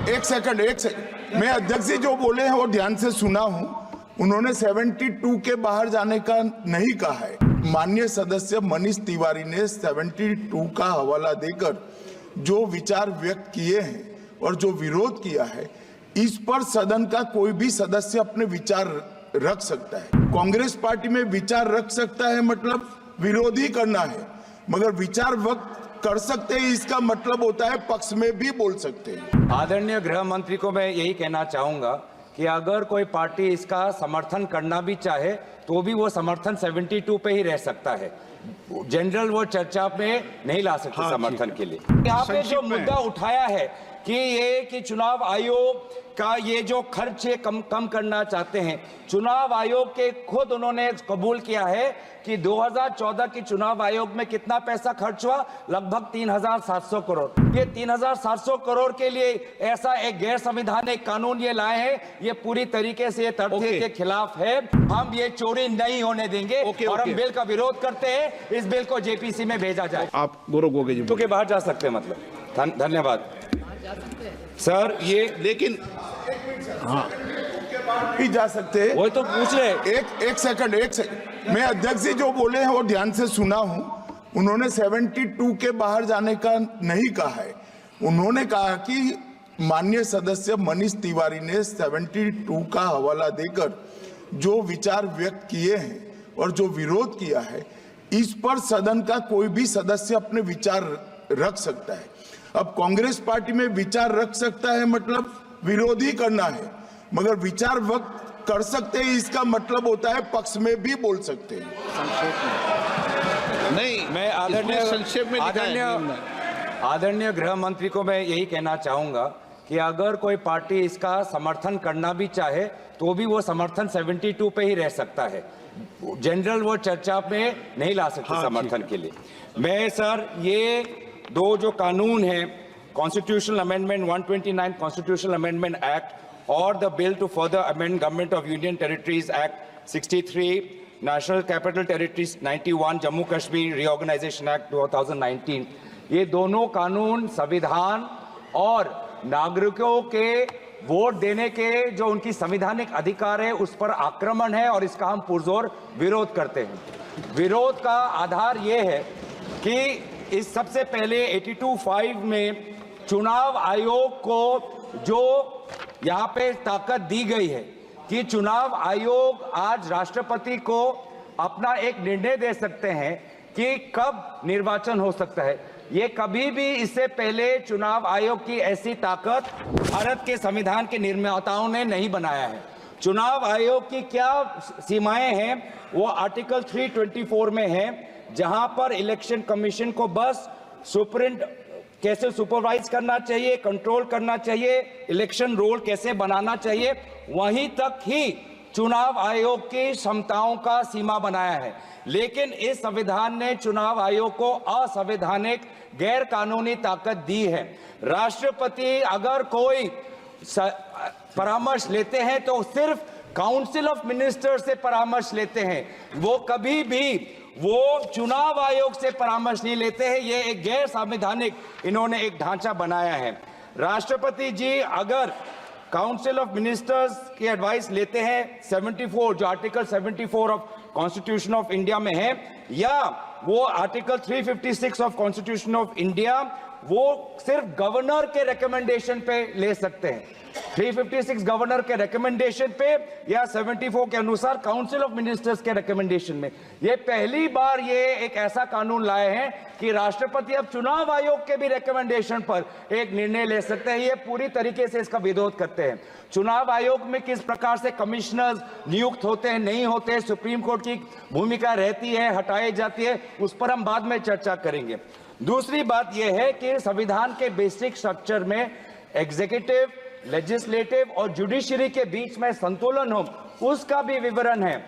एक सेकंड मैं अध्यक्ष जी जो बोले हैं वो ध्यान से सुना हूं। उन्होंने 72 के बाहर जाने का नहीं कहा है। माननीय सदस्य मनीष तिवारी ने 72 का हवाला देकर जो विचार व्यक्त किए हैं और जो विरोध किया है, इस पर सदन का कोई भी सदस्य अपने विचार रख सकता है। कांग्रेस पार्टी में विचार रख सकता है मतलब विरोध ही करना है, मगर विचार व्यक्त कर सकते हैं इसका मतलब होता है पक्ष में भी बोल सकते हैं। आदरणीय गृह मंत्री को मैं यही कहना चाहूंगा कि अगर कोई पार्टी इसका समर्थन करना भी चाहे तो भी वो समर्थन 72 पे ही रह सकता है। जनरल वो चर्चा में नहीं ला सकते समर्थन के लिए। यहाँ पे जो मुद्दा उठाया है कि चुनाव आयोग का ये जो खर्च है कम करना चाहते हैं, चुनाव आयोग के खुद उन्होंने कबूल किया है कि 2014 के चुनाव आयोग में कितना पैसा खर्च हुआ, लगभग 3,700 करोड़। ये 3,700 करोड़ के लिए ऐसा एक गैर संवैधानिक कानून ये लाए हैं, ये पूरी तरीके से तथ्य के खिलाफ है। हम ये चोरी नहीं होने देंगे और हम बिल का विरोध करते हैं। इस बिल को जेपीसी में भेजा जाए। आप गौरव गोगे जी तो के बाहर जा सकते हैं, मतलब धन्यवाद सर। ये लेकिन हाँ भी जा सकते हैं, वो तो पूछ रहे। एक सेकंड मैं अध्यक्ष जी जो बोले हैं वो ध्यान से सुना हूं। उन्होंने 72 के बाहर जाने का नहीं कहा है। उन्होंने कहा कि माननीय सदस्य मनीष तिवारी ने 72 का हवाला देकर जो विचार व्यक्त किए हैं और जो विरोध किया है, इस पर सदन का कोई भी सदस्य अपने विचार रख सकता है। अब कांग्रेस पार्टी में विचार रख सकता है मतलब विरोध ही करना है, मगर विचार व्यक्त कर सकते हैं इसका मतलब होता है पक्ष में भी बोल सकते हैं। नहीं, मैं संक्षेप में आदरणीय गृह मंत्री को मैं यही कहना चाहूंगा कि अगर कोई पार्टी इसका समर्थन करना भी चाहे तो भी वो समर्थन 72 पे ही रह सकता है। जनरल वो चर्चा में नहीं ला सकते समर्थन के लिए। मैं सर ये दो जो कानून है, constitutional amendment 129 constitutional amendment act और the bill to further amend government of union territories act 63, national capital territories 91, Jammu Kashmir reorganisation act 2019, ये दोनों कानून संविधान और नागरिकों के वोट देने के जो उनकी संवैधानिक अधिकार है उस पर आक्रमण है और इसका हम पुरजोर विरोध करते हैं। विरोध का आधार ये है कि इस सबसे पहले 82(5) में चुनाव आयोग को जो यहाँ पे ताकत दी गई है कि चुनाव आयोग आज राष्ट्रपति को अपना एक निर्णय दे सकते हैं कि कब निर्वाचन हो सकता है। ये कभी भी इससे पहले चुनाव आयोग की ऐसी ताकत भारत के संविधान के निर्माताओं ने नहीं बनाया है। चुनाव आयोग की क्या सीमाएं हैं वो आर्टिकल 324 में है, जहां पर इलेक्शन कमीशन को बस कैसे सुपरवाइज करना चाहिए, कंट्रोल करना चाहिए, इलेक्शन रोल कैसे बनाना चाहिए, वहीं तक ही चुनाव आयोग की क्षमताओं का सीमा बनाया है। लेकिन इस संविधान ने चुनाव आयोग को असंवैधानिक गैर कानूनी ताकत दी है। राष्ट्रपति अगर कोई परामर्श लेते हैं तो सिर्फ काउंसिल ऑफ मिनिस्टर से परामर्श लेते हैं, वो कभी भी वो चुनाव आयोग से परामर्श नहीं लेते हैं। ये एक गैर संवैधानिक इन्होंने एक ढांचा बनाया है। राष्ट्रपति जी अगर काउंसिल ऑफ मिनिस्टर्स की एडवाइस लेते हैं 74, जो article 74 of constitution of India में है, या वो article 356 of constitution of India, वो सिर्फ गवर्नर के रिकमेंडेशन पे ले सकते हैं। 356 गवर्नर के रिकमेंडेशन पे या 74 के अनुसार काउंसिल ऑफ मिनिस्टर्स के रिकमेंडेशन में। ये पहली बार ये एक ऐसा कानून लाए हैं कि राष्ट्रपति अब चुनाव आयोग के भी रिकमेंडेशन पर एक निर्णय ले सकते हैं। ये पूरी तरीके से इसका विरोध करते हैं। चुनाव आयोग में किस प्रकार से कमिश्नर्स नियुक्त होते हैं, नहीं होते, सुप्रीम कोर्ट की भूमिका रहती है, हटाई जाती है, उस पर हम बाद में चर्चा करेंगे। दूसरी बात यह है कि संविधान के बेसिक स्ट्रक्चर में एग्जीक्यूटिव, लेजिस्लेटिव और जुडिशरी के बीच में संतुलन हो, उसका भी विवरण है।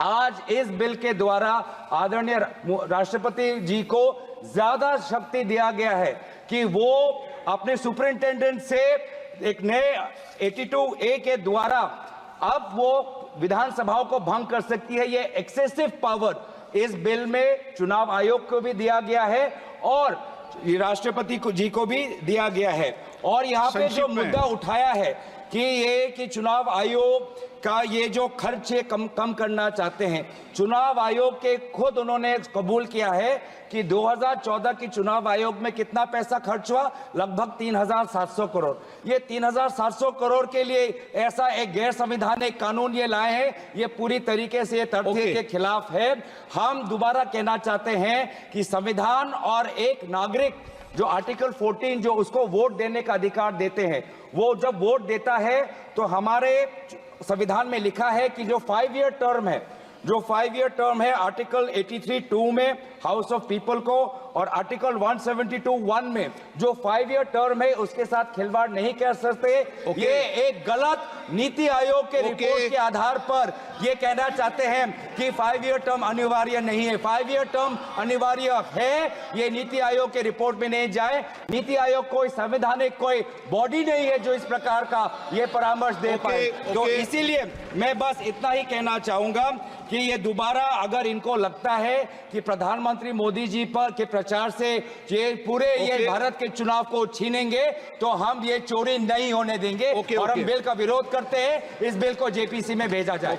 आज इस बिल के द्वारा आदरणीय राष्ट्रपति जी को ज्यादा शक्ति दिया गया है कि वो अपने सुपरिंटेंडेंट से एक नए 82A के द्वारा अब वो विधानसभाओं को भंग कर सकती है। ये एक्सेसिव पावर इस बिल में चुनाव आयोग को भी दिया गया है और राष्ट्रपति जी को भी दिया गया है। और यहाँ पे जो संक्षिप्त में। मुद्दा उठाया है कि चुनाव आयोग का ये जो खर्च है कम करना चाहते हैं, चुनाव आयोग के खुद उन्होंने कबूल किया है कि 2014 की चुनाव आयोग में कितना पैसा खर्च हुआ, लगभग 3,700 करोड़। ये 3,700 करोड़ के लिए ऐसा एक गैर संवैधानिक कानून ये लाए हैं, ये पूरी तरीके से तथ्य के खिलाफ है। हम दोबारा कहना चाहते हैं कि संविधान और एक नागरिक जो आर्टिकल 14 जो उसको वोट देने का अधिकार देते हैं, वो जब वोट देता है तो हमारे संविधान में लिखा है कि जो 5 ईयर टर्म है, जो 5 ईयर टर्म है आर्टिकल 83(2) में हाउस ऑफ पीपल को और आर्टिकल 172(1) में जो 5 ईयर टर्म है उसके साथ खिलवाड़ नहीं कर सकते। ये एक गलत नीति आयोग के रिपोर्ट के आधार पर ये कहना चाहते हैं कि 5 ईयर टर्म अनिवार्य नहीं है। 5 ईयर टर्म अनिवार्य है, ये नीति आयोग के रिपोर्ट में नहीं जाए। नीति आयोग कोई संवैधानिक कोई बॉडी नहीं है जो इस प्रकार का ये परामर्श दे पाए। तो इसीलिए मैं बस इतना ही कहना चाहूंगा कि ये दोबारा अगर इनको लगता है कि प्रधानमंत्री मोदी जी पर के प्रचार से ये पूरे ये भारत के चुनाव को छीनेंगे, तो हम ये चोरी नहीं होने देंगे और हम बिल का विरोध करते हैं। इस बिल को जेपीसी में भेजा जाए।